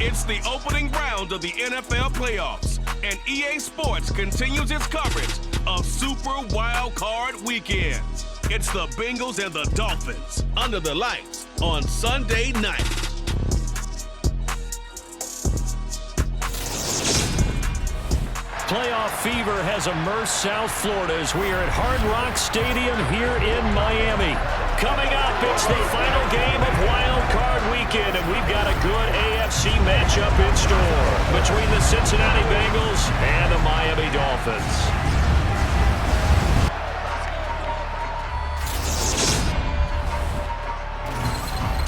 It's the opening round of the NFL playoffs, and EA Sports continues its coverage of Super Wild Card Weekend. It's the Bengals and the Dolphins under the lights on Sunday night. Playoff fever has immersed South Florida as we are at Hard Rock Stadium here in Miami. Coming up, it's the final game of Wild Card Weekend, and we've got a good AFC matchup in store between the Cincinnati Bengals and the Miami Dolphins.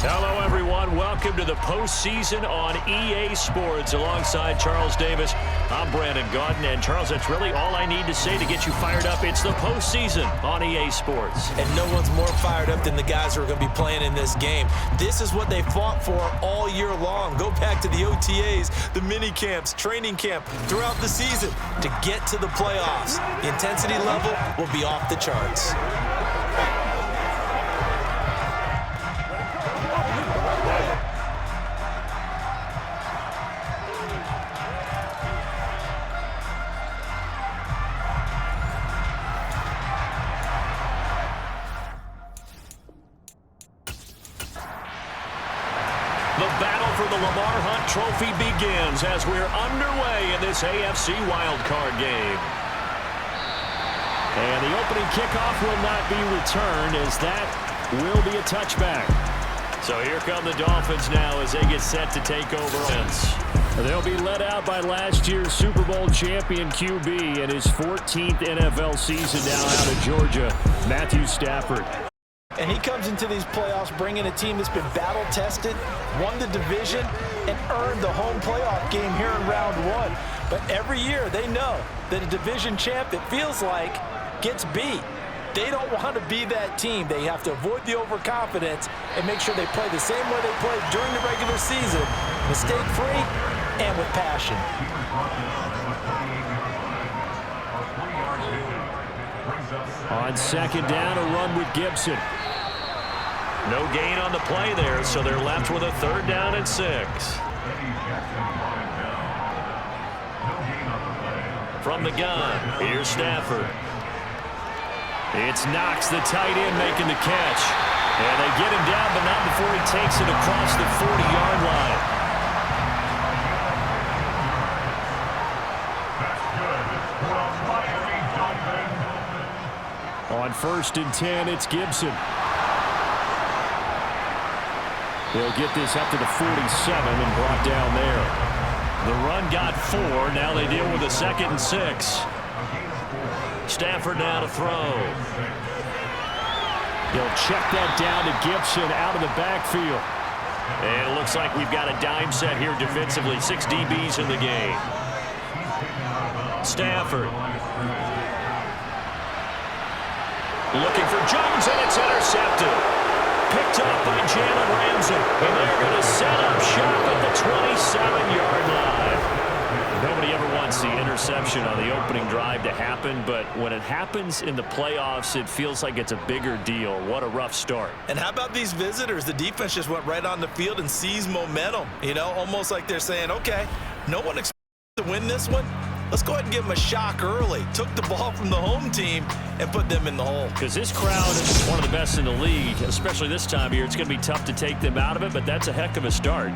Hello, everyone. Welcome to the postseason on EA Sports. Alongside Charles Davis, I'm Brandon Gaudin. And, Charles, that's really all I need to say to get you fired up. It's the postseason on EA Sports. And no one's more fired up than the guys who are going to be playing in this game. This is what they fought for all year long. Go back to the OTAs, the mini camps, training camp, throughout the season to get to the playoffs. The intensity level will be off the charts. The battle for the Lamar Hunt Trophy begins as we're underway in this AFC wildcard game. And the opening kickoff will not be returned, as that will be a touchback. So here come the Dolphins now as they get set to take over. They'll be led out by last year's Super Bowl champion QB in his 14th NFL season now out of Georgia, Matthew Stafford. And he comes into these playoffs bringing a team that's been battle-tested, won the division, and earned the home playoff game here in round one. But every year they know that a division champ, it feels like, gets beat. They don't want to be that team. They have to avoid the overconfidence and make sure they play the same way they played during the regular season, mistake-free and with passion. On second down, a run with Gibson. No gain on the play there, so they're left with a 3rd down and 6. From the gun, here's Stafford. It's Knox, the tight end, making the catch. And they get him down, but not before he takes it across the 40-yard line. On 1st and 10, it's Gibson. They'll get this up to the 47 and brought down there. The run got 4. Now they deal with a 2nd and 6. Stafford now to throw. He'll check that down to Gibson out of the backfield. And it looks like we've got a dime set here defensively. 6 DBs in the game. Stafford. Looking for Jones, and it's intercepted. Picked up by Jalen Ramsey. And they're going to set up shop at the 27-yard line. Nobody ever wants the interception on the opening drive to happen, but when it happens in the playoffs, it feels like it's a bigger deal. What a rough start. And how about these visitors? The defense just went right on the field and seized momentum. You know, almost like they're saying, okay, no one expects to win this one. Let's go ahead and give them a shock early. Took the ball from the home team and put them in the hole. Because this crowd is one of the best in the league, especially this time of year. It's going to be tough to take them out of it, but that's a heck of a start.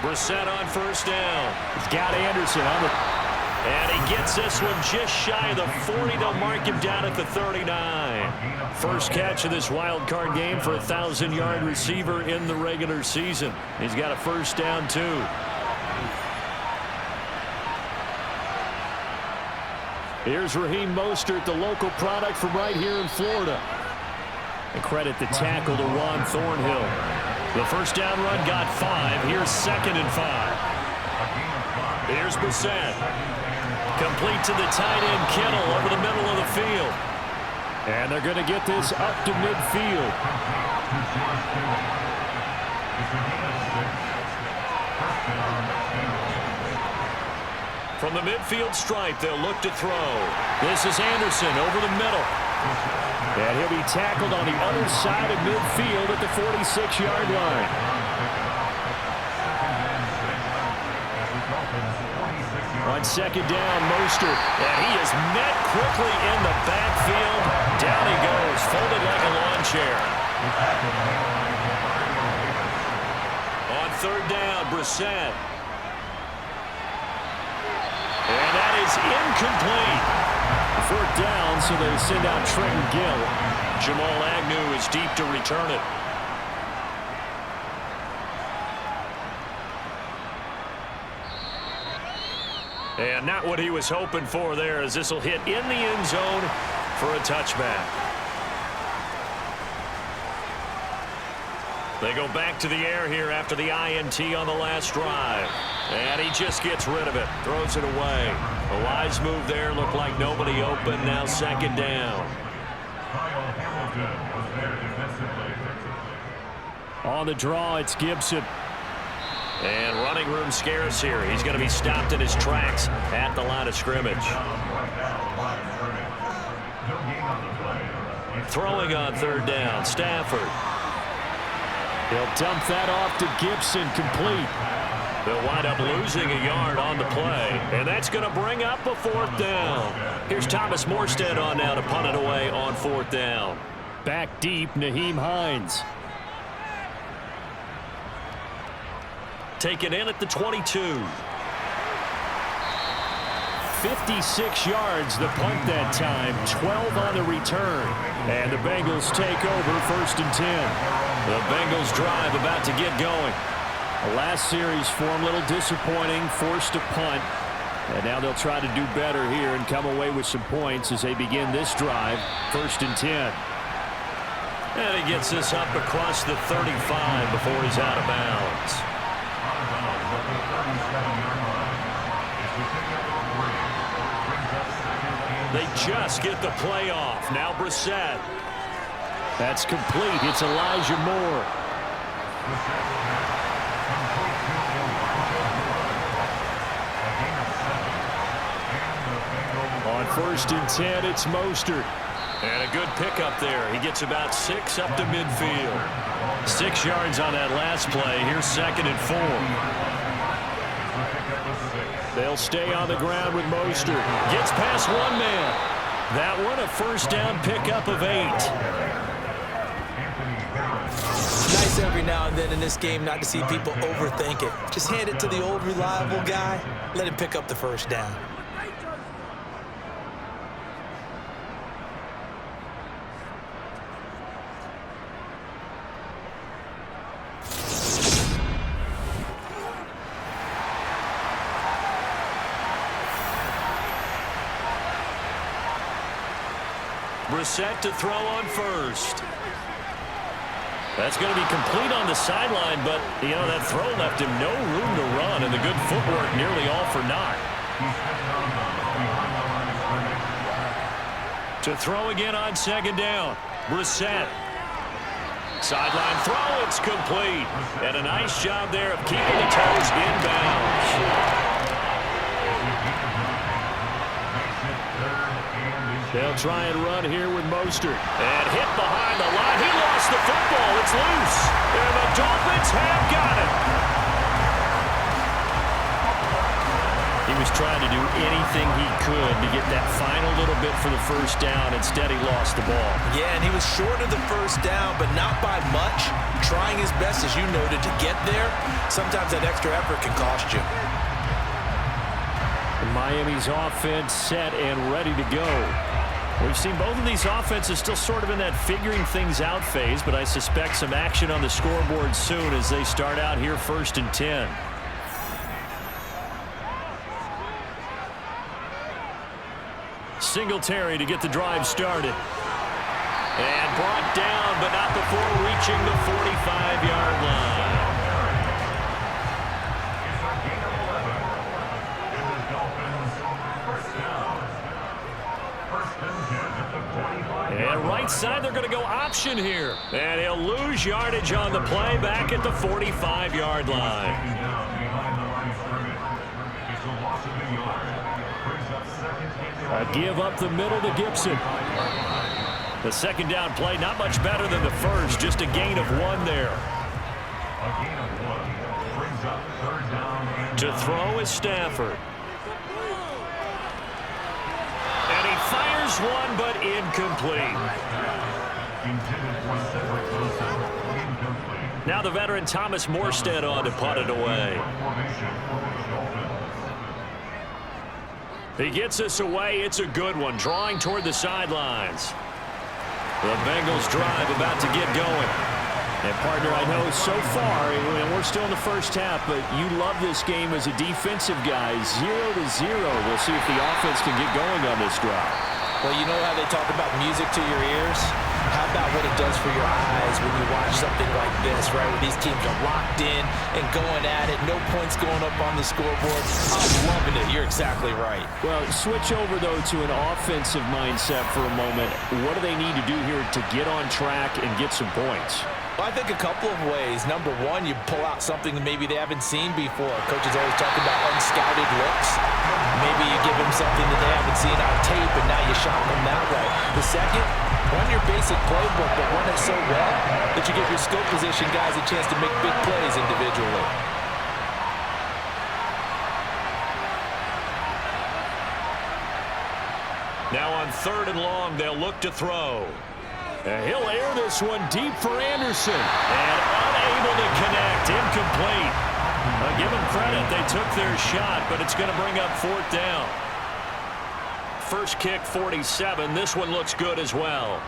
Brissett on 1st down. He's got Anderson on the... And he gets this one just shy of the 40. They'll mark him down at the 39. First catch of this wild card game for a 1,000-yard receiver in the regular season. He's got a 1st down, too. Here's Raheem Mostert, the local product from right here in Florida. And credit the tackle to Juan Thornhill. The 1st down run got 5. Here's 2nd and 5. Here's Brissett. Complete to the tight end, Kittle, over the middle of the field. And they're going to get this up to midfield. From the midfield stripe, they'll look to throw. This is Anderson over the middle. And he'll be tackled on the other side of midfield at the 46-yard line. On second down, Mostert. And he is met quickly in the backfield. Down he goes, folded like a lawn chair. On third down, Brissett. And that is incomplete. Fourth down, so they send out Trenton Gill. Jamal Agnew is deep to return it. And not what he was hoping for there, as this will hit in the end zone for a touchback. They go back to the air here after the INT on the last drive. And he just gets rid of it, throws it away. A wise move there, looked like nobody open, now second down. On the draw, it's Gibson. And running room scarce here. He's going to be stopped in his tracks at the line of scrimmage. Throwing on third down, Stafford. He'll dump that off to Gibson, complete. They'll wind up losing a yard on the play, and that's going to bring up a fourth down. Here's Thomas Morstead on now to punt it away on fourth down. Back deep, Nyheim Hines. Taken in at the 22. 56 yards the punt that time, 12 on the return. And the Bengals take over first and 10. The Bengals drive about to get going. The last series for them a little disappointing, forced to punt. And now they'll try to do better here and come away with some points as they begin this drive, first and 10. And he gets this up across the 35 before he's out of bounds. They just get the play off. Now Brissett. That's complete. It's Elijah Moore. On first and 10, it's Mostert. And a good pickup there. He gets about 6 up to midfield. 6 yards on that last play. Here's second and 4. They'll stay on the ground with Mostert. Gets past one man. That one a first down pickup of 8. Nice every now and then in this game not to see people overthink it. Just hand it to the old reliable guy. Let him pick up the first down. Brissett to throw on first. That's going to be complete on the sideline, but, you know, that throw left him no room to run, and the good footwork nearly all for naught. To throw again on second down. Brissett. Sideline throw, it's complete. And a nice job there of keeping the toes inbounds. They'll try and run here with Mostert. And hit behind the line. He lost the football. It's loose. And the Dolphins have got it. He was trying to do anything he could to get that final little bit for the first down. Instead, he lost the ball. Yeah, and he was short of the first down, but not by much. Trying his best, as you noted, to get there. Sometimes that extra effort can cost you. Miami's offense set and ready to go. We've seen both of these offenses still sort of in that figuring things out phase, but I suspect some action on the scoreboard soon as they start out here first and 10. Singletary to get the drive started. And brought down, but not before reaching the 45-yard line. And right side, they're going to go option here. And he'll lose yardage on the play back at the 45-yard line. A give up the middle to Gibson. The second down play, not much better than the first, just a gain of 1 there. To throw is Stafford. And he fires one, but incomplete. Now the veteran Thomas Morstead on to punt it away. He gets us away. It's a good one, drawing toward the sidelines. The Bengals drive about to get going. And, partner, I know so far, we're still in the first half, but you love this game as a defensive guy. 0-0. We'll see if the offense can get going on this drive. Well, you know how they talk about music to your ears? How about what it does for your eyes when you watch something like this, right? Where these teams are locked in and going at it. No points going up on the scoreboard. I'm loving it. You're exactly right. Well, switch over, though, to an offensive mindset for a moment. What do they need to do here to get on track and get some points? Well, I think a couple of ways. Number one, you pull out something that maybe they haven't seen before. Coaches always talk about unscouted looks. Maybe you give them something that they haven't seen on tape, and now you shock them that way. The second, run your basic playbook, but run it so well that you give your skill position guys a chance to make big plays individually. Now on 3rd and long, they'll look to throw. And he'll air this one deep for Anderson. And unable to connect. Incomplete. Give them credit. They took their shot, but it's going to bring up 4th down. First kick, 47. This one looks good as well.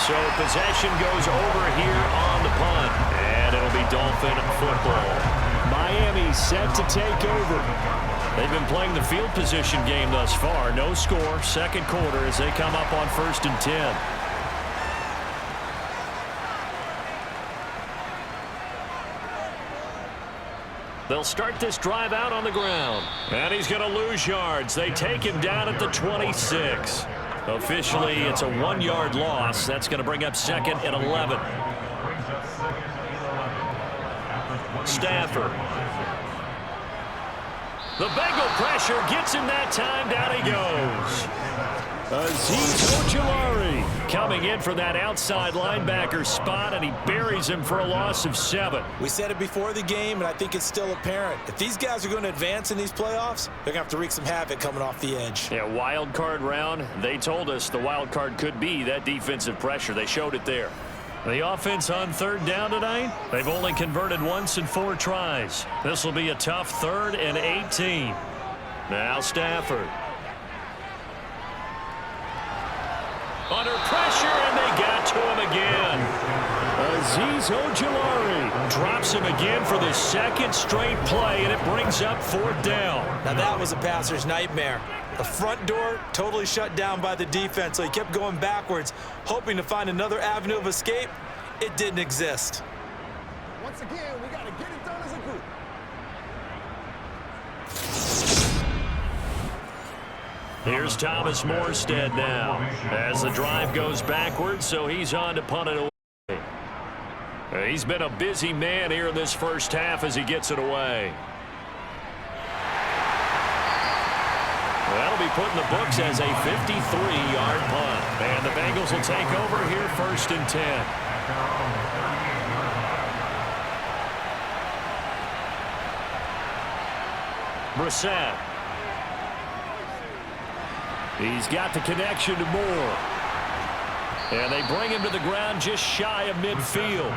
So possession goes over here on the punt. And it'll be Dolphin football. Miami set to take over. They've been playing the field position game thus far. No score, second quarter as they come up on 1st and 10. They'll start this drive out on the ground. And he's going to lose yards. They take him down at the 26. Officially, it's a 1-yard loss. That's going to bring up 2nd and 11. Stafford. The Bengal pressure gets him that time. Down he goes. Azeez Ojulari coming in for that outside linebacker spot, and he buries him for a loss of 7. We said it before the game, and I think it's still apparent. If these guys are going to advance in these playoffs, they're going to have to wreak some havoc coming off the edge. Yeah, wild card round. They told us the wild card could be that defensive pressure. They showed it there. The offense on 3rd down tonight, they've only converted once in 4 tries. This will be a tough 3rd and 18. Now Stafford. Under pressure, and they got to him again. Azeez Ojulari drops him again for the 2nd straight play, and it brings up 4th down. Now that was a passer's nightmare. The front door totally shut down by the defense, so he kept going backwards, hoping to find another avenue of escape. It didn't exist. Once again, we got to get it done as a group. Here's Thomas Morstead now as the drive goes backwards, so he's on to punt it away. He's been a busy man here in this first half as he gets it away. That'll be put in the books as a 53-yard punt. And the Bengals will take over here 1st and 10. Brissett. He's got the connection to Moore. And they bring him to the ground just shy of midfield.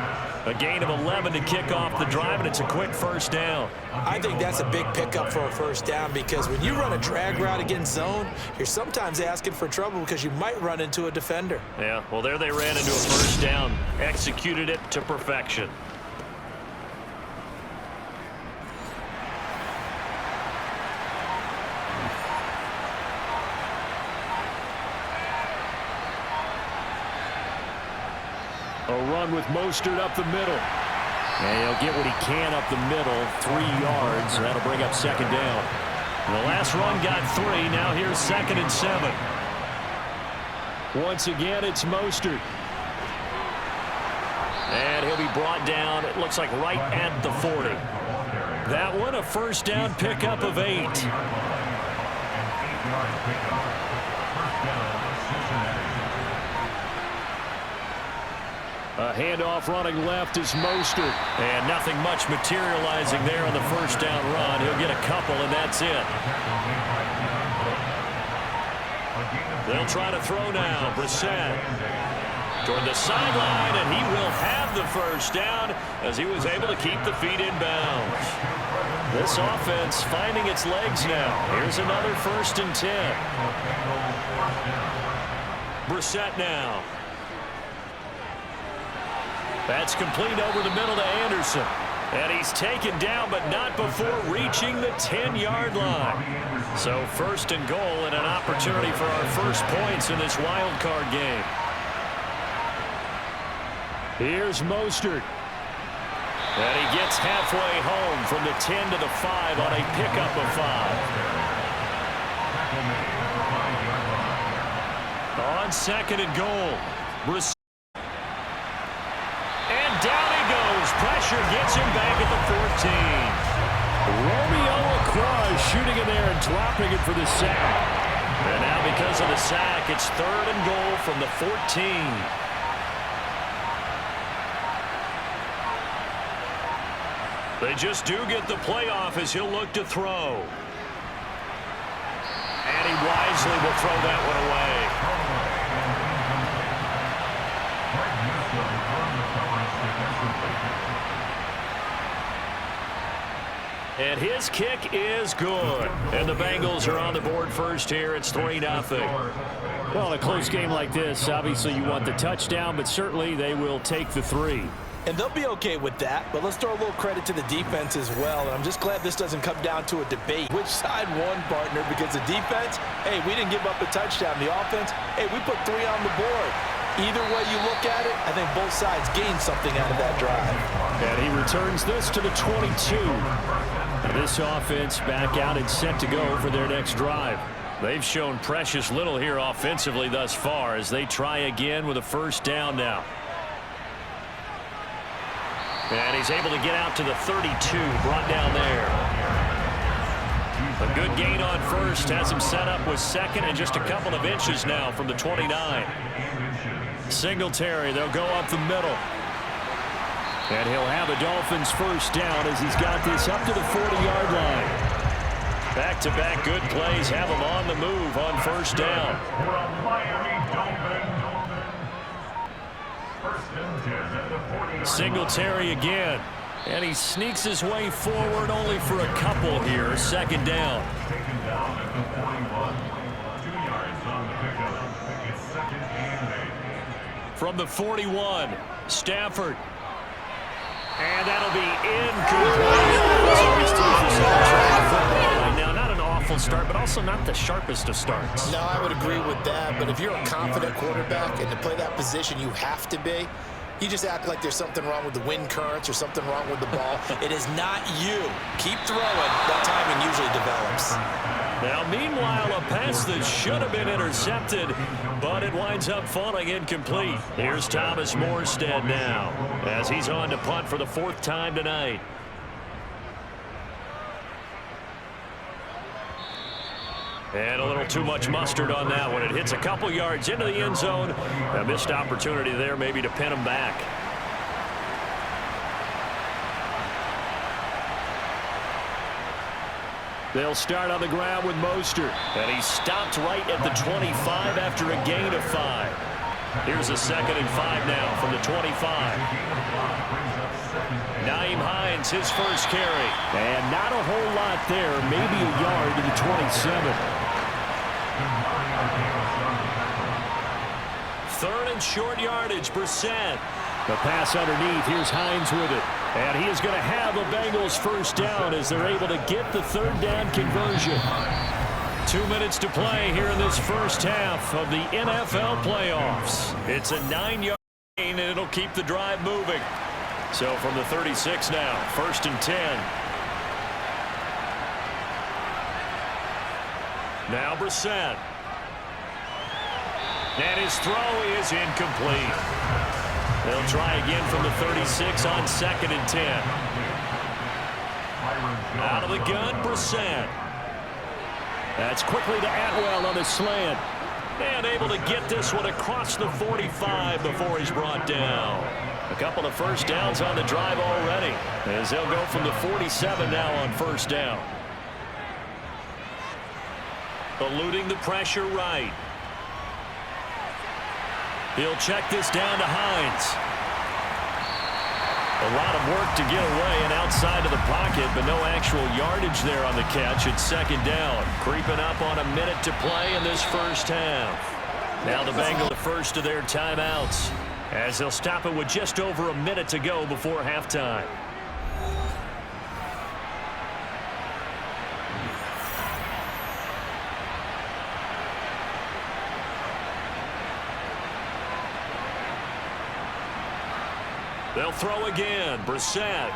A gain of 11 to kick off the drive, and it's a quick 1st down. I think that's a big pickup for a 1st down because when you run a drag route against zone, you're sometimes asking for trouble because you might run into a defender. Yeah, well, there they ran into a 1st down. Executed it to perfection. A run with Mostert up the middle. And he'll get what he can up the middle, 3 yards. That'll bring up 2nd down. The last run got 3. Now here's 2nd and 7. Once again, it's Mostert. And he'll be brought down, it looks like right at the 40. That one, a first down pickup of 8. A handoff running left is Mostert. And nothing much materializing there on the first down run. He'll get a couple, and that's it. They'll try to throw now. Brissett toward the sideline, and he will have the first down as he was able to keep the feet in bounds. This offense finding its legs now. Here's another 1st and 10. Brissett now. That's complete over the middle to Anderson. And he's taken down, but not before reaching the 10-yard line. So 1st and goal and an opportunity for our first points in this wild card game. Here's Mostert. And he gets halfway home from the 10 to the 5 on a pickup of 5. On 2nd and goal. And down he goes. Pressure gets him back at the 14. Romeo Lacroix shooting in there and dropping it for the sack. And now because of the sack, it's 3rd and goal from the 14. They just do get the playoff as he'll look to throw. And he wisely will throw that one away. And his kick is good. And the Bengals are on the board first here. It's 3-0. Well, in a close game like this, obviously you want the touchdown, but certainly they will take the 3. And they'll be okay with that, but let's throw a little credit to the defense as well. And I'm just glad this doesn't come down to a debate. Which side won, partner? Because the defense, hey, we didn't give up a touchdown. The offense, hey, we put 3 on the board. Either way you look at it, I think both sides gained something out of that drive. And he returns this to the 22. And this offense back out and set to go for their next drive. They've shown precious little here offensively thus far as they try again with a first down now. And he's able to get out to the 32, brought down there. A good gain on first, has him set up with 2nd and just a couple of inches now from the 29. Singletary, they'll go up the middle. And he'll have a Dolphins first down as he's got this up to the 40-yard line. Back-to-back good plays have him on the move on first down. Singletary again. And he sneaks his way forward only for a couple here. 2nd down. From the 41, Stafford. And that'll be incomplete. Now, not an awful start, but also not the sharpest of starts. No, I would agree with that. But if you're a confident quarterback and to play that position, you have to be. You just act like there's something wrong with the wind currents or something wrong with the ball. It is not you. Keep throwing. That timing usually develops. Now, meanwhile, a pass that should have been intercepted, but it winds up falling incomplete. Here's Thomas Morstead now as he's on to punt for the 4th time tonight. And a little too much mustard on that one. It hits a couple yards into the end zone. A missed opportunity there maybe to pin him back. They'll start on the ground with Mostert. And he stopped right at the 25 after a gain of 5. Here's a 2nd and 5 now from the 25. Nyheim Hines, his first carry. And not a whole lot there. Maybe a yard to the 27. 3rd and short yardage, Brissett. The pass underneath. Here's Hines with it. And he is going to have a Bengals first down as they're able to get the 3rd down conversion. 2 minutes to play here in this first half of the NFL playoffs. It's a 9-yard gain, and it'll keep the drive moving. So from the 36 now, 1st and 10. Now Brissett. And his throw is incomplete. They'll try again from the 36 on 2nd and 10. Out of the gun, Brissett. That's quickly to Atwell on the slant. And able to get this one across the 45 before he's brought down. A couple of first downs on the drive already, as they'll go from the 47 now on first down. Eluding the pressure right. He'll check this down to Hines. A lot of work to get away and outside of the pocket, but no actual yardage there on the catch. It's 2nd down. Creeping up on a minute to play in this first half. Now the Bengals, the first of their timeouts, as they'll stop it with just over a minute to go before halftime. They'll throw again. Brissett.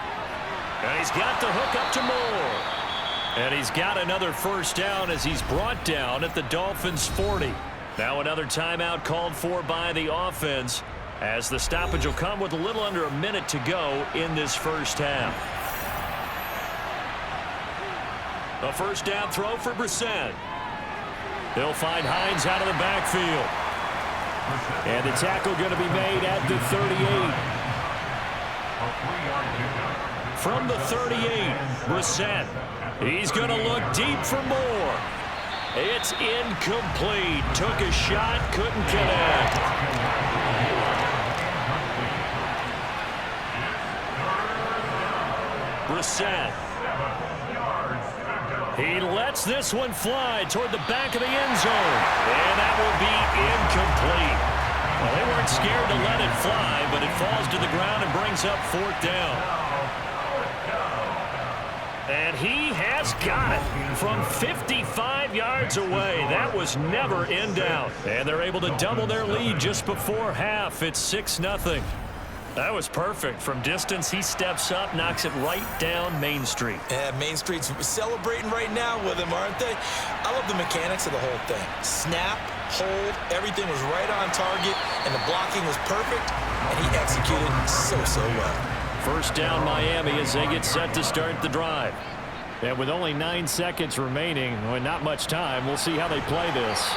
And he's got the hook up to Moore. And he's got another first down as he's brought down at the Dolphins' 40. Now another timeout called for by the offense, as the stoppage will come with a little under a minute to go in this first half. A first down throw for Brissett. They'll find Hines out of the backfield. And the tackle going to be made at the 38. From the 38, Brissett. He's going to look deep for more. It's incomplete. Took a shot, couldn't connect. Brissett. He lets this one fly toward the back of the end zone. And that will be incomplete. Well, they weren't scared to let it fly, but it falls to the ground and brings up 4th down. And he has got it from 55 yards away. That was never in doubt. And they're able to double their lead just before half. It's 6-0. That was perfect. From distance, he steps up, knocks it right down Main Street. Yeah, Main Street's celebrating right now with him, aren't they? I love the mechanics of the whole thing. Snap, hold, everything was right on target, and the blocking was perfect, and he executed so well. First down Miami as they get set to start the drive. And with only 9 seconds remaining, with not much time, we'll see how they play this.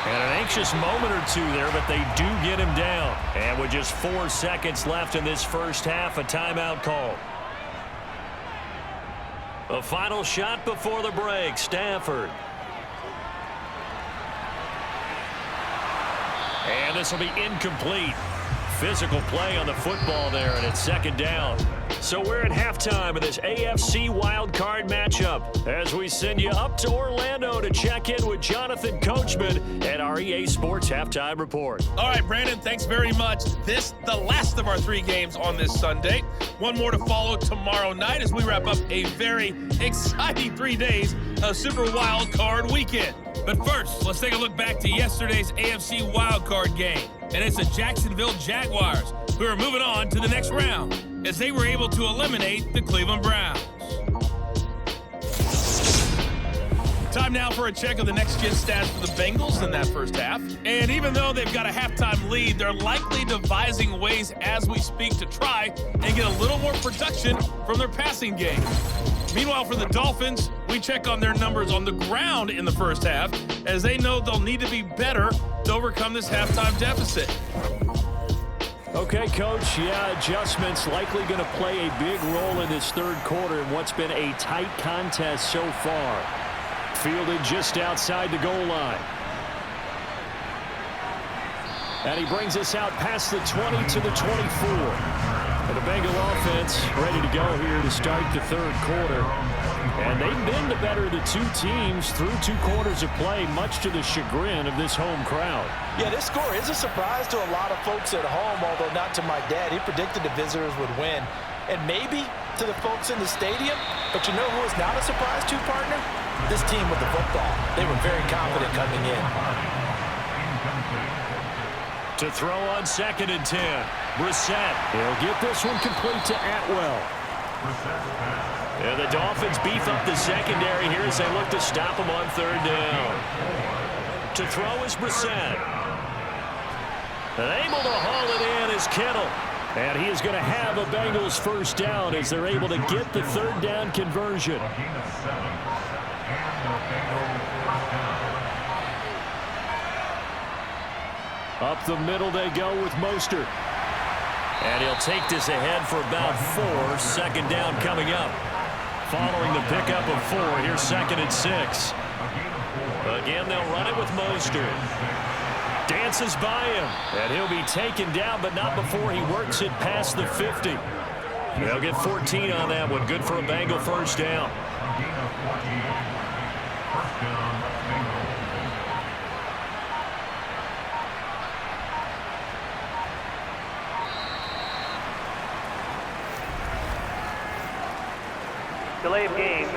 And an anxious moment or two there, but they do get him down. And with just 4 seconds left in this first half, a timeout call. A final shot before the break, Stafford. And this will be incomplete. Physical play on the football there, and it's 2nd down. So we're at halftime of this AFC wildcard matchup as we send you up to Orlando to check in with Jonathan Coachman at our EA Sports Halftime Report. All right, Brandon, thanks very much. This, the last of our 3 games on this Sunday. One more to follow tomorrow night as we wrap up a very exciting 3 days of Super Wildcard Weekend. But first, let's take a look back to yesterday's AFC wildcard game. And it's the Jacksonville Jaguars who are moving on to the next round as they were able to eliminate the Cleveland Browns. Time now for a check of the next-gen stats for the Bengals in that first half. And even though they've got a halftime lead, they're likely devising ways as we speak to try and get a little more production from their passing game. Meanwhile, for the Dolphins, we check on their numbers on the ground in the first half, as they know they'll need to be better to overcome this halftime deficit. Okay, Coach, adjustments likely going to play a big role in this third quarter in what's been a tight contest so far. Fielded just outside the goal line. And he brings us out past the 20 to the 24. And the Bengal offense ready to go here to start the third quarter. And they've been the better of the 2 teams through 2 quarters of play, much to the chagrin of this home crowd. Yeah, this score is a surprise to a lot of folks at home, although not to my dad. He predicted the visitors would win. And maybe to the folks in the stadium. But you know who is not a surprise to, partner? This team with the football. They were very confident coming in. To throw on 2nd and 10. Brissett. He'll get this one complete to Atwell. And the Dolphins beef up the secondary here as they look to stop him on third down. To throw is Brissett. And able to haul it in is Kittle. And he is going to have a Bengals first down as they're able to get the third down conversion. Up the middle they go with Mostert. And he'll take this ahead for about 4. Second down coming up. Following the pickup of 4, here's 2nd and 6. Again, they'll run it with Mostert. Dances by him, and he'll be taken down, but not before he works it past the 50. They'll get 14 on that one. Good for a Bengal first down. Delay of game,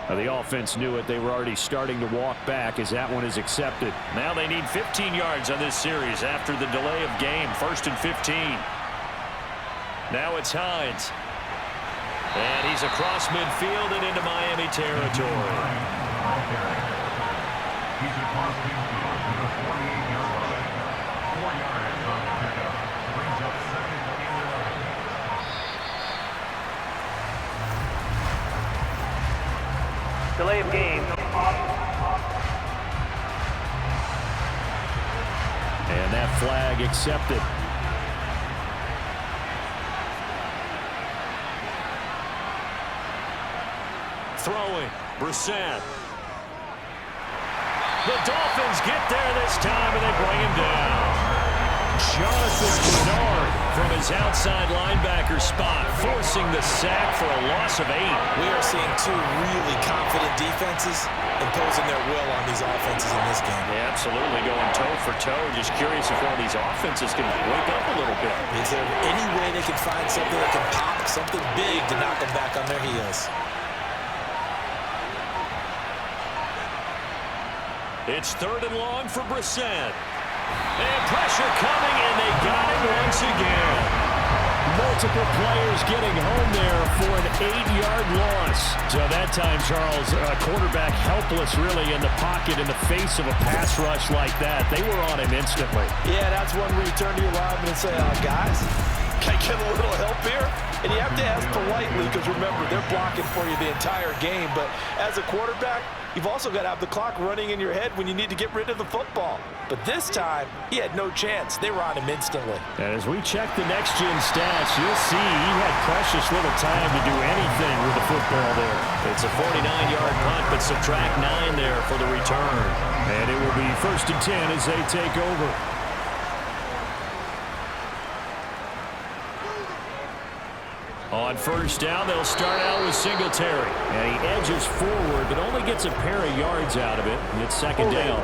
The offense knew it. They were already starting to walk back as that one is accepted. Now they need 15 yards on this series after the delay of game. 1st and 15. Now it's Hines. And he's across midfield and into Miami territory. delay of game. And that flag accepted. Throwing, Brissett. The Dolphins get there this time, and they bring him down. Jonathan Bernard from his outside linebacker spot, forcing the sack for a loss of 8. We are seeing two really confident defenses imposing their will on these offenses in this game. Yeah, absolutely, going toe for toe. Just curious if one of these offenses can wake up a little bit. Is there any way they can find something that can pop, something big to knock them back on their heels? It's 3rd and long for Brissett. And pressure coming, and they got him once again. Multiple players getting home there for an 8-yard loss. So that time, Charles, quarterback helpless really in the pocket in the face of a pass rush like that. They were on him instantly. Yeah, that's when we turn to your lineman and say, guys, can I get a little help here? And you have to ask politely because, remember, they're blocking for you the entire game. But as a quarterback, you've also got to have the clock running in your head when you need to get rid of the football. But this time, he had no chance. They were on him instantly. And as we check the next-gen stats, you'll see he had precious little time to do anything with the football there. It's a 49-yard punt, but subtract 9 there for the return. And it will be 1st and 10 as they take over. On 1st down, they'll start out with Singletary. And he edges forward, but only gets a pair of yards out of it. It's 2nd down.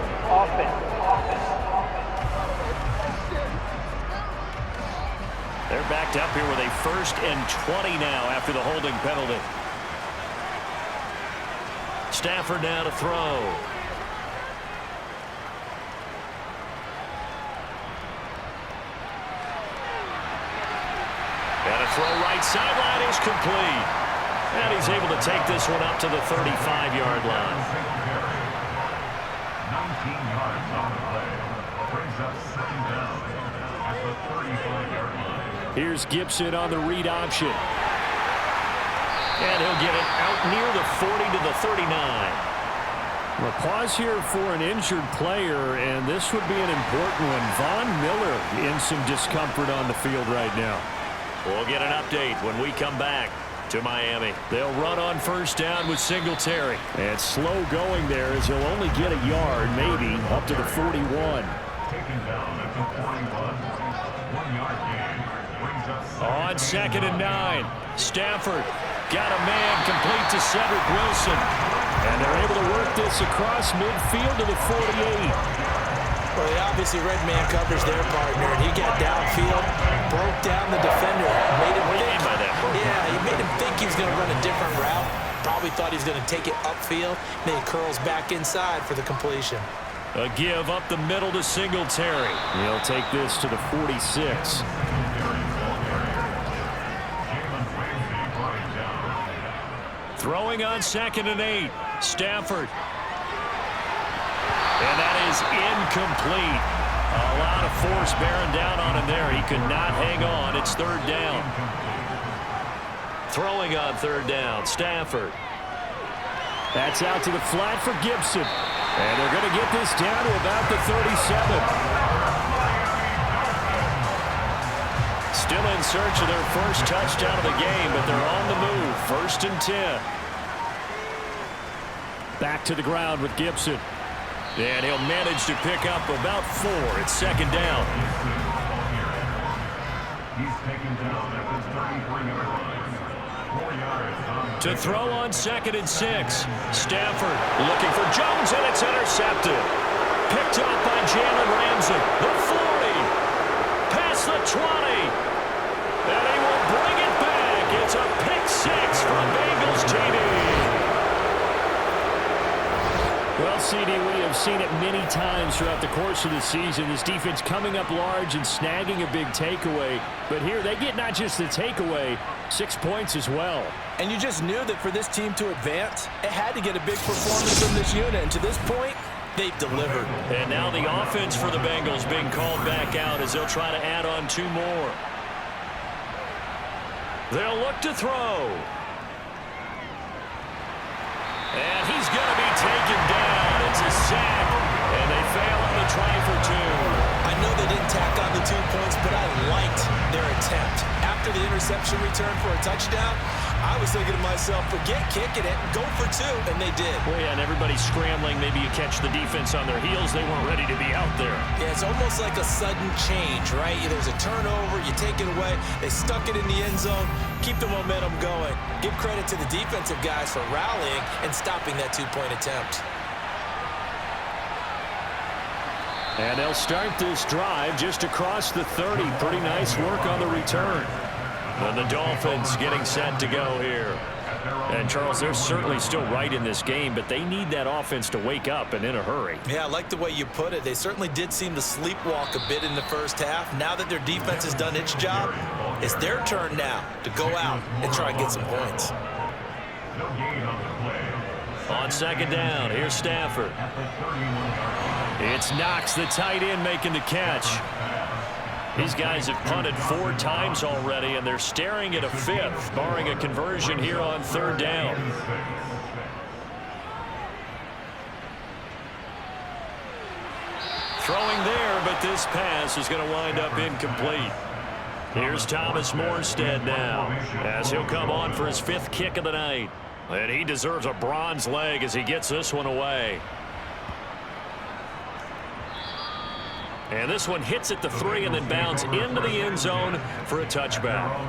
They're backed up here with a 1st and 20 now after the holding penalty. Stafford now to throw. And a throw right sideline is complete. And he's able to take this one up to the 35-yard line. 19 yards on the play. Brings up 2nd down at the 35-yard line. Here's Gibson on the read option. And he'll get it out near the 40 to the 39. We'll pause here for an injured player, and this would be an important one. Von Miller in some discomfort on the field right now. We'll get an update when we come back to Miami. They'll run on 1st down with Singletary. And slow going there as he'll only get a yard, maybe, up to the 41. Taken down at the 41. 1-yard gain. Brings up On 2nd and 9. Stafford got a man complete to Cedric Wilson. And they're able to work this across midfield to the 48. Well, they obviously read man coverage their partner, and he got downfield, broke down the defender, made him think. By that? Yeah, he made him think he was going to run a different route. Probably thought he was going to take it upfield. Then he curls back inside for the completion. A give up the middle to Singletary. He'll take this to the 46. Throwing on 2nd and 8. Stafford. And that is incomplete. A lot of force bearing down on him there. He could not hang on. It's 3rd down. Throwing on 3rd down. Stafford. That's out to the flat for Gibson. And they're going to get this down to about the 37. Still in search of their first touchdown of the game, but they're on the move. 1st and 10. Back to the ground with Gibson. And he'll manage to pick up about 4. It's 2nd down. He's taken down at the 33-yard line. 4 yards. To throw on 2nd and 6. Stafford looking for Jones, and it's intercepted. Picked up by Jalen Ramsey. The 40. Past the 20. And he will bring it back. It's a pick 6 from Bengals TD. Well, CD, we have seen it many times throughout the course of the season. This defense coming up large and snagging a big takeaway. But here, they get not just the takeaway, 6 points as well. And you just knew that for this team to advance, it had to get a big performance from this unit. And to this point, they've delivered. And now the offense for the Bengals being called back out as they'll try to add on 2 more. They'll look to throw. And he's going to be taken down. It's a sack. And they fail on the try for 2. I know they didn't tack on the 2 points, but I liked their attempt. After the interception return for a touchdown, I was thinking to myself, forget kicking it, go for 2, and they did. Well, yeah, and everybody's scrambling. Maybe you catch the defense on their heels. They weren't ready to be out there. Yeah, it's almost like a sudden change, right? There's a turnover, you take it away. They stuck it in the end zone. Keep the momentum going. Give credit to the defensive guys for rallying and stopping that 2-point attempt. And they'll start this drive just across the 30. Pretty nice work on the return. And the Dolphins getting set to go here. And, Charles, they're certainly still right in this game, but they need that offense to wake up and in a hurry. Yeah, I like the way you put it. They certainly did seem to sleepwalk a bit in the first half. Now that their defense has done its job, it's their turn now to go out and try and get some points. On 2nd down, here's Stafford. It's Knox, the tight end, making the catch. These guys have punted 4 times already, and they're staring at a 5th, barring a conversion here on 3rd down. Throwing there, but this pass is going to wind up incomplete. Here's Thomas Morstead now, as he'll come on for his 5th kick of the night. And he deserves a bronze leg as he gets this one away. And this one hits at the 3 and then bounds into the end zone for a touchback.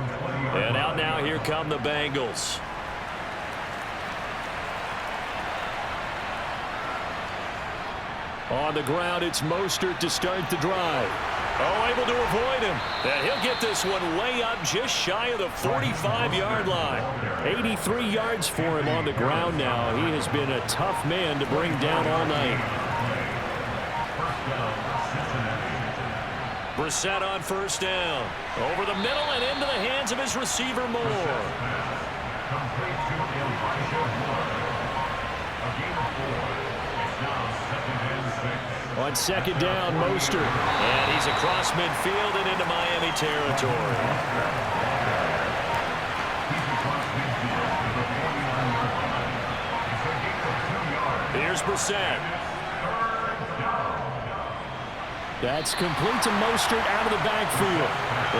And out now, here come the Bengals. On the ground, it's Mostert to start the drive. Oh, able to avoid him. And he'll get this one way up just shy of the 45-yard line. 83 yards for him on the ground now. He has been a tough man to bring down all night. Brissett on 1st down. Over the middle and into the hands of his receiver, Moore. On 2nd down, Mostert. And he's across midfield and into Miami territory. Here's Brissett. That's complete to Mostert out of the backfield.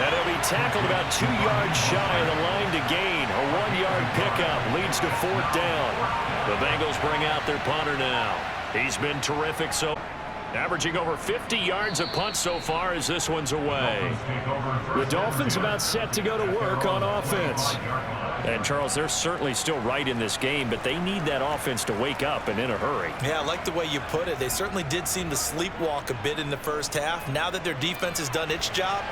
And he'll be tackled about 2 yards shy of the line to gain. A 1-yard pickup leads to 4th down. The Bengals bring out their punter now. He's been terrific, so averaging over 50 yards a punt so far as this one's away. The Dolphins about set to go to work on offense. And, Charles, they're certainly still right in this game, but they need that offense to wake up and in a hurry. Yeah, I like the way you put it. They certainly did seem to sleepwalk a bit in the first half. Now that their defense has done its job,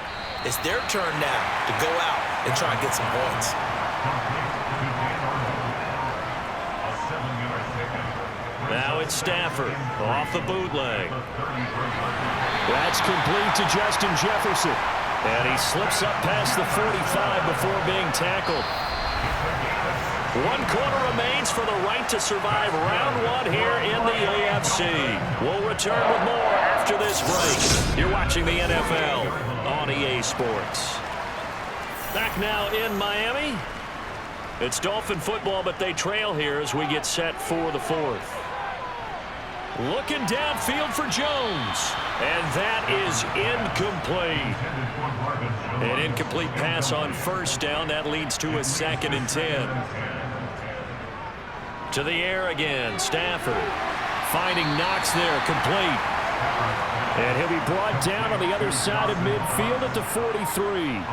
it's their turn now to go out and try and get some points. Now it's Stafford off the bootleg. That's complete to Justin Jefferson. And he slips up past the 45 before being tackled. 1 quarter remains for the right to survive round 1 here in the AFC. We'll return with more after this break. You're watching the NFL on EA Sports. Back now in Miami. It's Dolphin football, but they trail here as we get set for the 4th. Looking downfield for Jones. And that is incomplete. An incomplete pass on first down. That leads to a 2nd and 10. To the air again. Stafford finding Knox there. Complete. And he'll be brought down on the other side of midfield at the 43.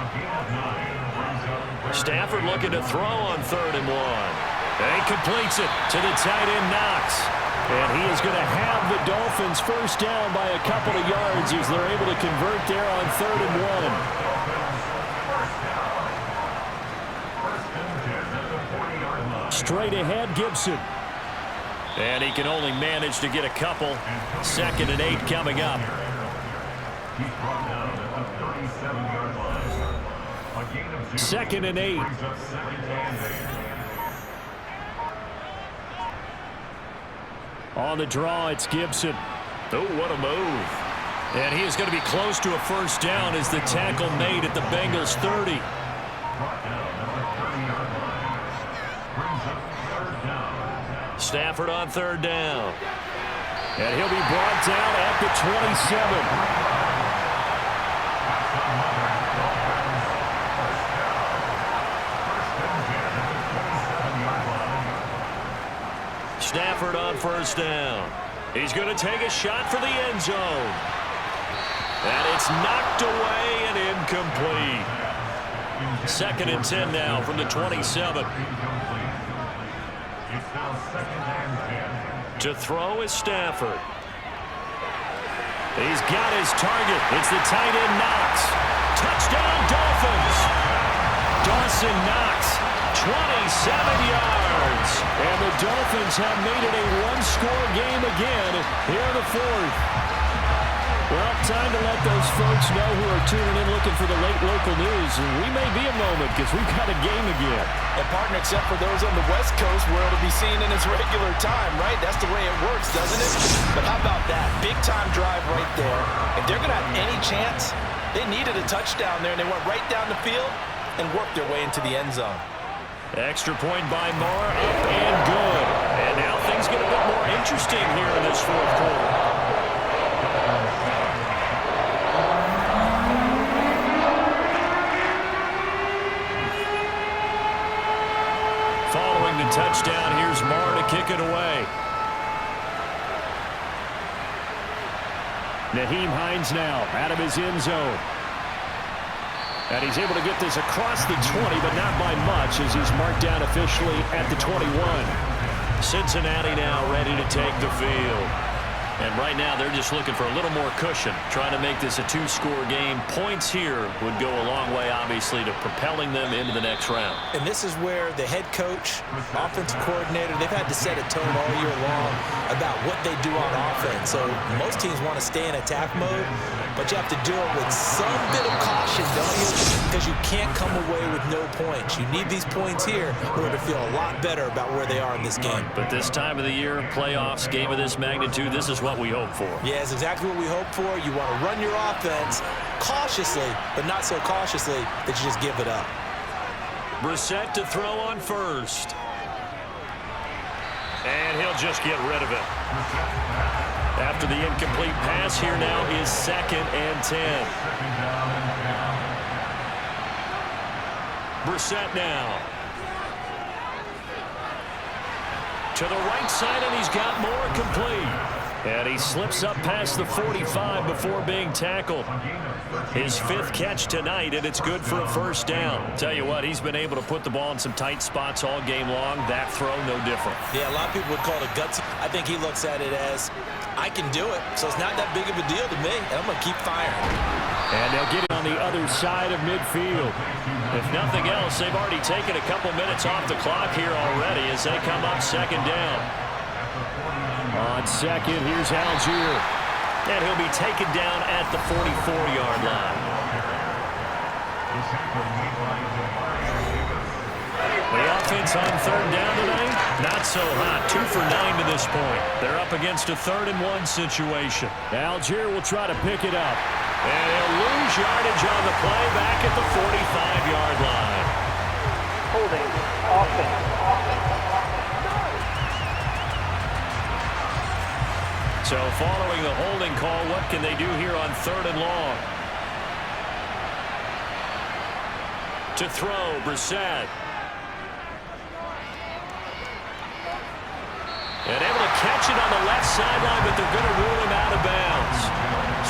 Stafford looking to throw on 3rd and 1. And he completes it to the tight end Knox. And he is going to have the Dolphins first down by a couple of yards as they're able to convert there on 3rd and 1. Straight ahead, Gibson. And he can only manage to get a couple. 2nd and 8 coming up. He's brought down at the 37-yard line. A gain of 0. 2nd and 8. Brings up 2nd and 8. On the draw, it's Gibson. Oh, what a move. And he is going to be close to a first down as the tackle made at the Bengals 30. Stafford on 3rd down. And he'll be brought down at the 27. Stafford on first down. He's going to take a shot for the end zone. And it's knocked away and incomplete. 2nd and 10 now from the 27. To throw is Stafford. He's got his target. It's the tight end Knox. Touchdown Dolphins. Dawson Knox, 27 yards. And the Dolphins have made it a one-score game again here in the 4th. Well, time to let those folks know who are tuning in looking for the late local news. And we may be a moment because we've got a game again. And partner, except for those on the West Coast where it'll be seen in its regular time, right? That's the way it works, doesn't it? But how about that? Big-time drive right there. If they're going to have any chance, they needed a touchdown there, and they went right down the field and worked their way into the end zone. Extra point by Moore, up and good. And now things get a bit more interesting here in this 4th quarter. Following the touchdown, here's Moore to kick it away. Nyheim Hines now out of his end zone. And he's able to get this across the 20, but not by much as he's marked down officially at the 21. Cincinnati now ready to take the field. And right now they're just looking for a little more cushion, trying to make this a 2-score game. Points here would go a long way, obviously, to propelling them into the next round. And this is where the head coach, offensive coordinator, they've had to set a tone all year long about what they do on offense. So most teams want to stay in attack mode, but you have to do it with some bit of caution, don't you? Because you can't come away with no points. You need these points here in order to feel a lot better about where they are in this game. But this time of the year, playoffs, game of this magnitude, this is what we hope for. Yeah, it's exactly what we hope for. You want to run your offense cautiously, but not so cautiously that you just give it up. Brissett to throw on first. And he'll just get rid of it. After the incomplete pass, here now is 2nd and 10. Brissett now. To the right side, and he's got more complete. And he slips up past the 45 before being tackled. His 5th catch tonight, and it's good for a first down. Tell you what, he's been able to put the ball in some tight spots all game long. That throw, no different. Yeah, a lot of people would call it gutsy. I think he looks at it as, I can do it, so it's not that big of a deal to me, and I'm going to keep firing. And they'll get it on the other side of midfield. If nothing else, they've already taken a couple minutes off the clock here already as they come up 2nd down. On 2nd, here's Algier. And he'll be taken down at the 44-yard line. The offense on third down tonight? Not so hot. 2 for 9 to this point. They're up against a 3rd-and-1 situation. Algier will try to pick it up. And he'll lose yardage on the play back at the 45-yard line. Holding. Offense. So following the holding call, what can they do here on 3rd and long? To throw, Brissett. And able to catch it on the left sideline, but they're going to rule him out of bounds.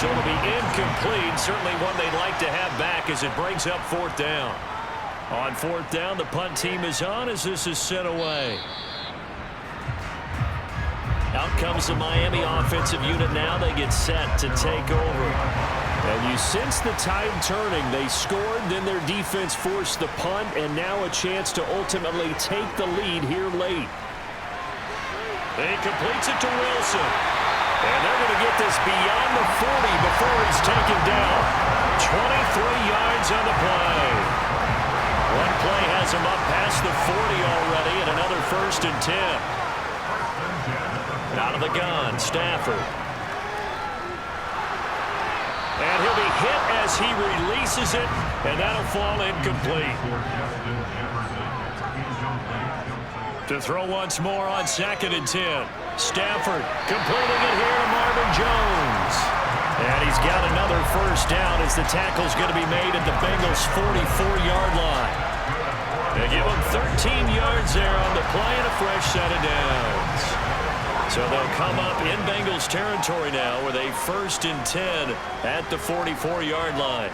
So it'll be incomplete. Certainly one they'd like to have back as it brings up 4th down. On 4th down, the punt team is on as this is sent away. Out comes the Miami offensive unit now. They get set to take over. And you sense the tide turning. They scored, then their defense forced the punt, and now a chance to ultimately take the lead here late. He completes it to Wilson. And they're going to get this beyond the 40 before he's taken down. 23 yards on the play. One play has him up past the 40 already, and another 1st and 10. Out of the gun, Stafford. And he'll be hit as he releases it, and that'll fall incomplete. To throw once more on 2nd and 10. Stafford completing it here to Marvin Jones. And he's got another 1st down as the tackle's going to be made at the Bengals' 44-yard line. They give him 13 yards there on the play and a fresh set of downs. So they'll come up in Bengals territory now with a 1st and 10 at the 44-yard line.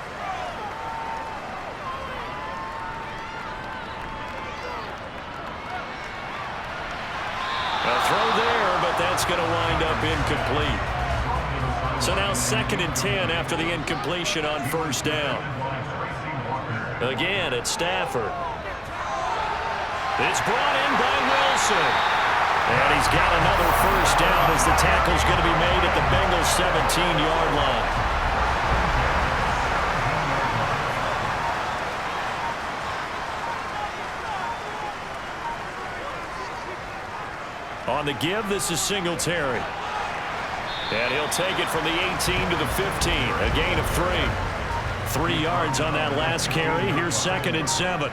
A throw there, but that's going to wind up incomplete. So now 2nd and 10 after the incompletion on 1st down. Again, it's Stafford. It's brought in by Wilson. And he's got another 1st down as the tackle's going to be made at the Bengals' 17-yard line. On the give, this is Singletary. And he'll take it from the 18 to the 15, a gain of 3. 3 yards on that last carry. Here's 2nd and 7.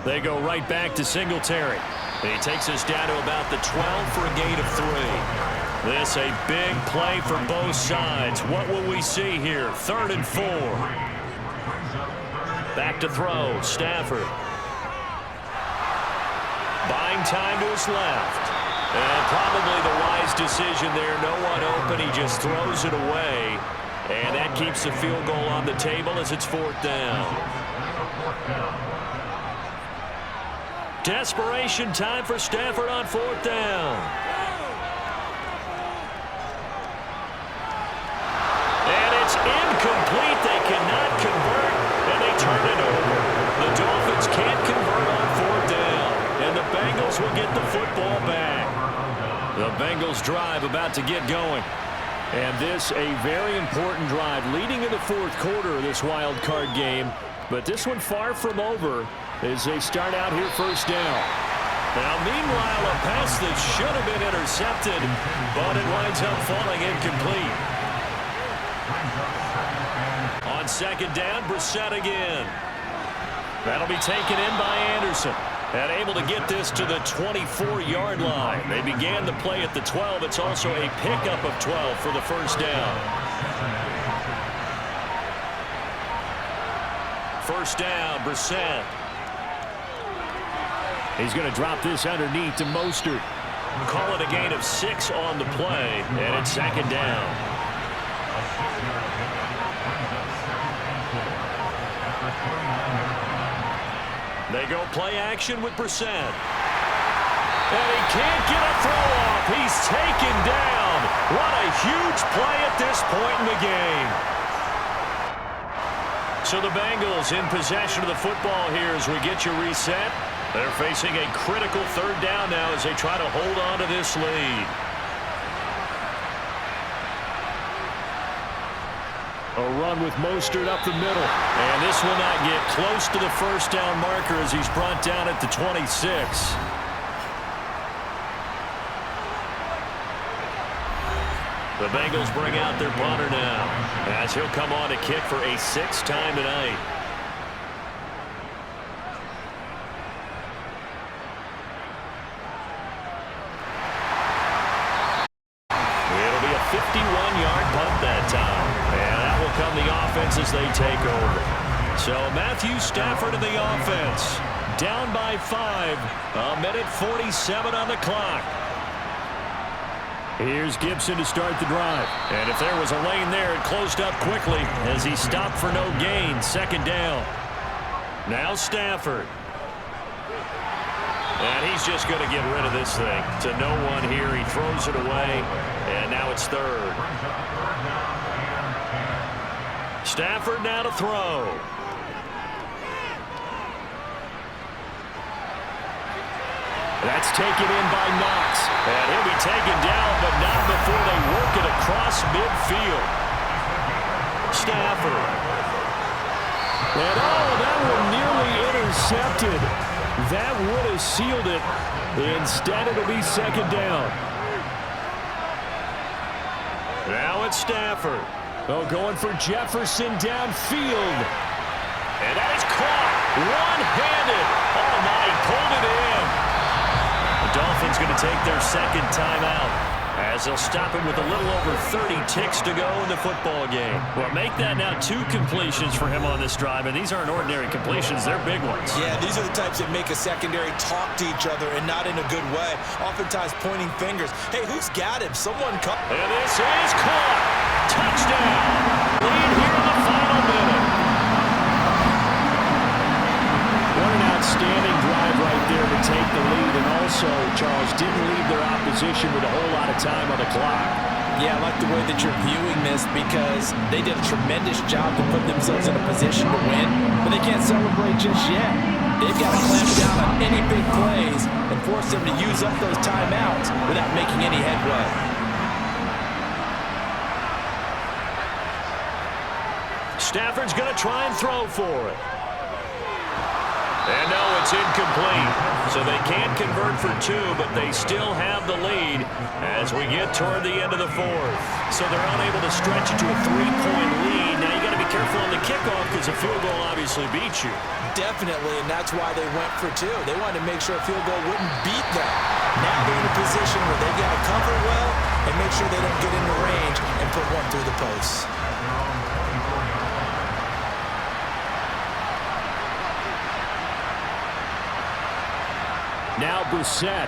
They go right back to Singletary. And he takes us down to about the 12 for a gain of 3. This a big play for both sides. What will we see here? 3rd and 4. Back to throw. Stafford. Buying time to his left. And probably the wise decision there. No one open. He just throws it away. And that keeps the field goal on the table as it's 4th down. Desperation time for Stafford on 4th down. And it's incomplete. They cannot convert, and they turn it over. The Dolphins can't convert on 4th down, and the Bengals will get the football back. The Bengals drive about to get going. And this a very important drive leading in the 4th quarter of this wild card game. But this one far from over as they start out here 1st down. Now, meanwhile, a pass that should have been intercepted, but it winds up falling incomplete. On 2nd down, Brissett again. That'll be taken in by Anderson. And able to get this to the 24-yard line. They began the play at the 12. It's also a pickup of 12 for the 1st down. 1st down, Brissett. He's going to drop this underneath to Mostert. Call it a gain of 6 on the play, and it's 2nd down. They go play action with Brissett. And he can't get a throw off. He's taken down. What a huge play at this point in the game. So the Bengals in possession of the football here as we get you reset. They're facing a critical 3rd down now as they try to hold on to this lead. A run with Mostert up the middle. And this will not get close to the first down marker as he's brought down at the 26. The Bengals bring out their punter now as he'll come on to kick for a 6th time tonight. It'll be a 51-yard punt that time. And that will come the offense as they take over. So Matthew Stafford in the offense. Down by 5. A minute 47 on the clock. Here's Gibson to start the drive. And if there was a lane there, it closed up quickly as he stopped for no gain. 2nd down. Now Stafford. And he's just going to get rid of this thing. To no one here. He throws it away. And now it's 3rd. Stafford now to throw. That's taken in by Knox. And he'll be taken down, but not before they work it across midfield. Stafford. And that one nearly intercepted. That would have sealed it. Instead, it'll be 2nd down. Now it's Stafford. Oh, going for Jefferson downfield. And that is caught. One-handed. Oh, my, he pulled it in. The Dolphins going to take their 2nd timeout as they'll stop him with a little over 30 ticks to go in the football game. Well, make that now 2 completions for him on this drive, and these aren't ordinary completions. They're big ones. Yeah, these are the types that make a secondary talk to each other and not in a good way. Oftentimes pointing fingers. Hey, who's got him? Someone come. And this is caught. Touchdown. Lead here in the final minute. What an outstanding drive right there to take the lead, and also, Charles, didn't leave their opposition with a whole lot of time on the clock. Yeah, I like the way that you're viewing this because they did a tremendous job to put themselves in a position to win, but they can't celebrate just yet. They've got to clamp down on any big plays and force them to use up those timeouts without making any headway. Stafford's going to try and throw for it. And no, it's incomplete. So they can't convert for 2, but they still have the lead as we get toward the end of the 4th. So they're unable to stretch it to a 3-point lead. Now you got to be careful on the kickoff because a field goal obviously beats you. Definitely, and that's why they went for 2. They wanted to make sure a field goal wouldn't beat them. Now they're in a position where they've got to cover well and make sure they don't get into range and put one through the post. Now Brissett.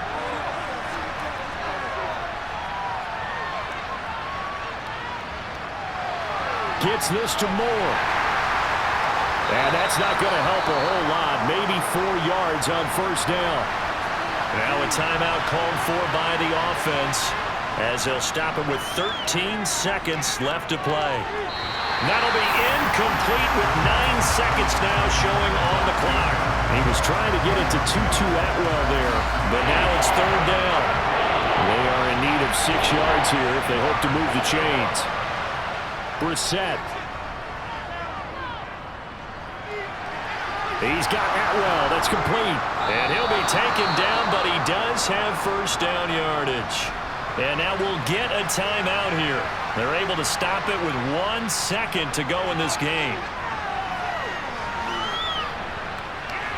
Gets this to Moore. And that's not going to help a whole lot. Maybe 4 yards on 1st down. Now a timeout called for by the offense as they'll stop him with 13 seconds left to play. That'll be incomplete with 9 seconds now showing on the clock. He was trying to get it to Tutu Atwell there, but now it's 3rd down. They are in need of 6 yards here if they hope to move the chains. Brissett. He's got Atwell. That's complete. And he'll be taken down, but he does have 1st down yardage. And now we'll get a timeout here. They're able to stop it with 1 second to go in this game.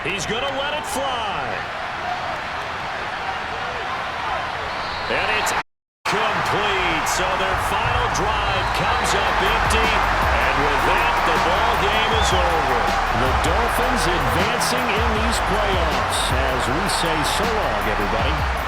He's going to let it fly. And it's complete. So their final drive comes up empty. And with that, the ball game is over. The Dolphins advancing in these playoffs as we say so long, everybody.